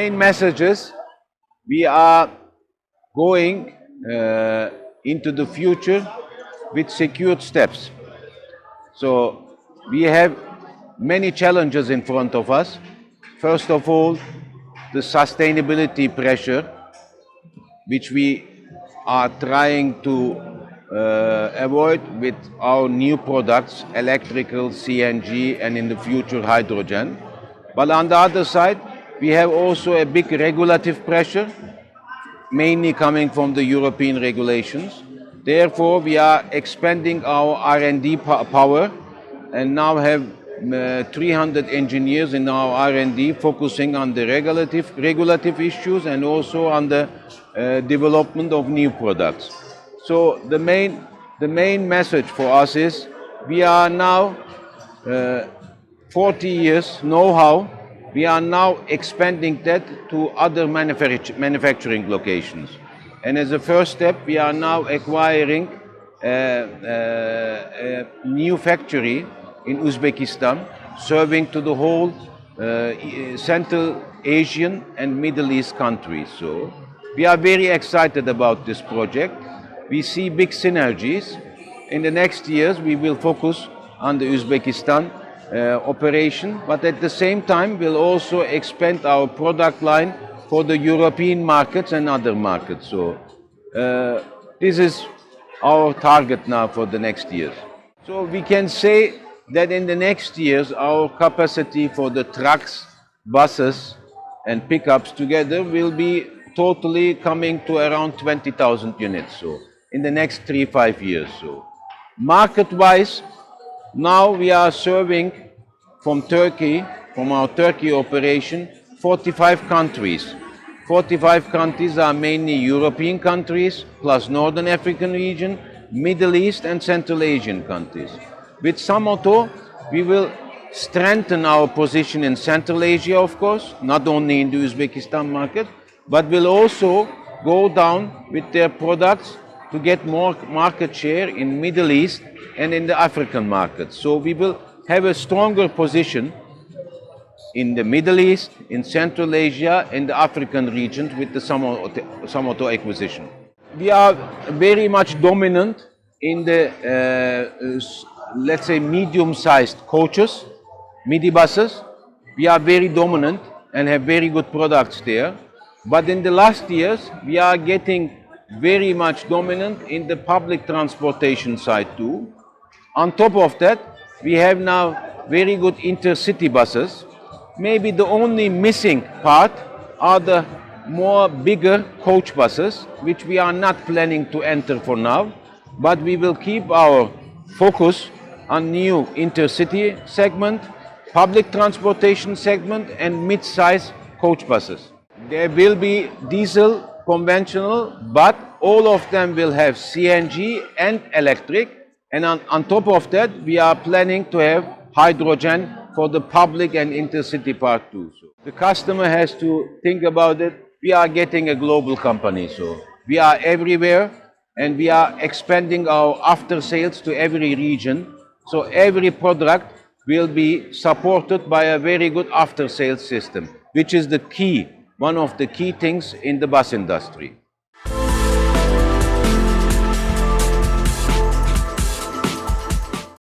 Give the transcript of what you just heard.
main messages, we are going into the future with secured steps. So we have many challenges in front of us. First of all, the sustainability pressure, which we are trying to avoid with our new products, electrical, CNG, and in the future hydrogen. But on the other side, we have also a big regulative pressure, mainly coming from the European regulations. Therefore, we are expanding our R&D power and now have 300 engineers in our R&D focusing on the regulative issues and also on the development of new products. So the main message for us is we are now 40 years know-how. We are now expanding that to other manufacturing locations. And as a first step, we are now acquiring a new factory in Uzbekistan, serving to the whole Central Asian and Middle East countries. So we are very excited about this project. We see big synergies. In the next years, we will focus on the Uzbekistan operation, but at the same time, we'll also expand our product line for the European markets and other markets. So this is our target now for the next years. So we can say that in the next years, our capacity for the trucks, buses, and pickups together will be totally coming to around 20,000 units. So in the next 3-5 years. So market-wise, now we are serving from Turkey, from our Turkey operation, 45 countries. 45 countries are mainly European countries, plus Northern African region, Middle East and Central Asian countries. With Samoto, we will strengthen our position in Central Asia, of course, not only in the Uzbekistan market, but will also go down with their products to get more market share in Middle East and in the African markets. So we will have a stronger position in the Middle East, in Central Asia, and the African regions with the Samoto acquisition. We are very much dominant in the, let's say, medium-sized coaches, minibuses. We are very dominant and have very good products there. But in the last years, we are getting very much dominant in the public transportation side too. On top of that, we have now very good intercity buses. Maybe the only missing part are the more bigger coach buses, which we are not planning to enter for now, but we will keep our focus on new intercity segment, public transportation segment, and mid-size coach buses. There will be diesel, conventional, but all of them will have CNG and electric. And on top of that, we are planning to have hydrogen for the public and intercity part too. So the customer has to think about it. We are getting a global company, so we are everywhere and we are expanding our after sales to every region. So every product will be supported by a very good after sales system, which is the key, one of the key things in the bus industry.